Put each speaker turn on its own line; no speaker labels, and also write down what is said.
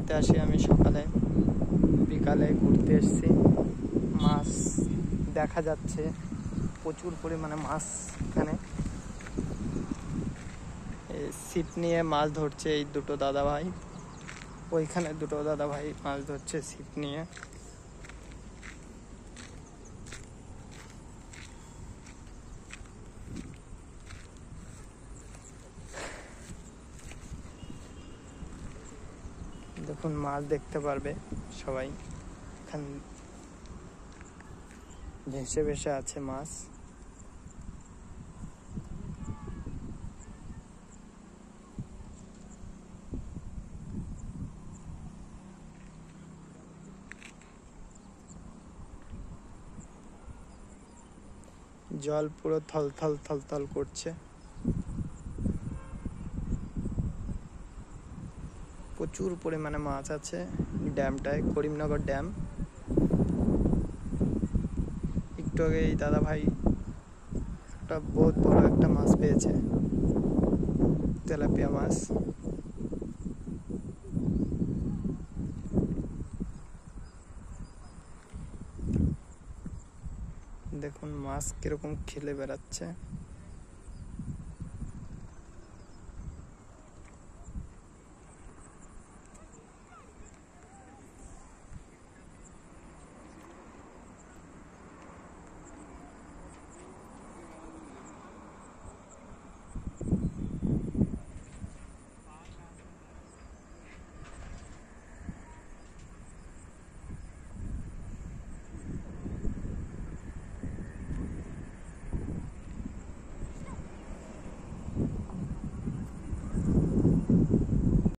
ঘুরতে আসি আমি সকালে, বিকালে ঘুরতে এসেছি। মাছ দেখা যাচ্ছে, প্রচুর পরিমাণে মাছ এখানে। ছিপ নিয়ে মাছ ধরছে এই দুটো দাদা ভাই, ওইখানে দুটো দাদা ভাই মাছ ধরছে ছিপ নিয়ে। দেখুন মাছ দেখতে পারবে সবাই, এখানে ভেসে ভেসে আছে মাছ। জল পুরো থলথল থলথল করছে, প্রচুর পরিমাণে মাছ আছে ড্যামটায়, করিমনগর ড্যাম। একটু আগে এই দাদা ভাই একটা বহুত বড় একটা মাছ পেয়েছে, তেলাপিয়া মাছ। দেখুন মাছ কিরকম খেলে বেড়াচ্ছে।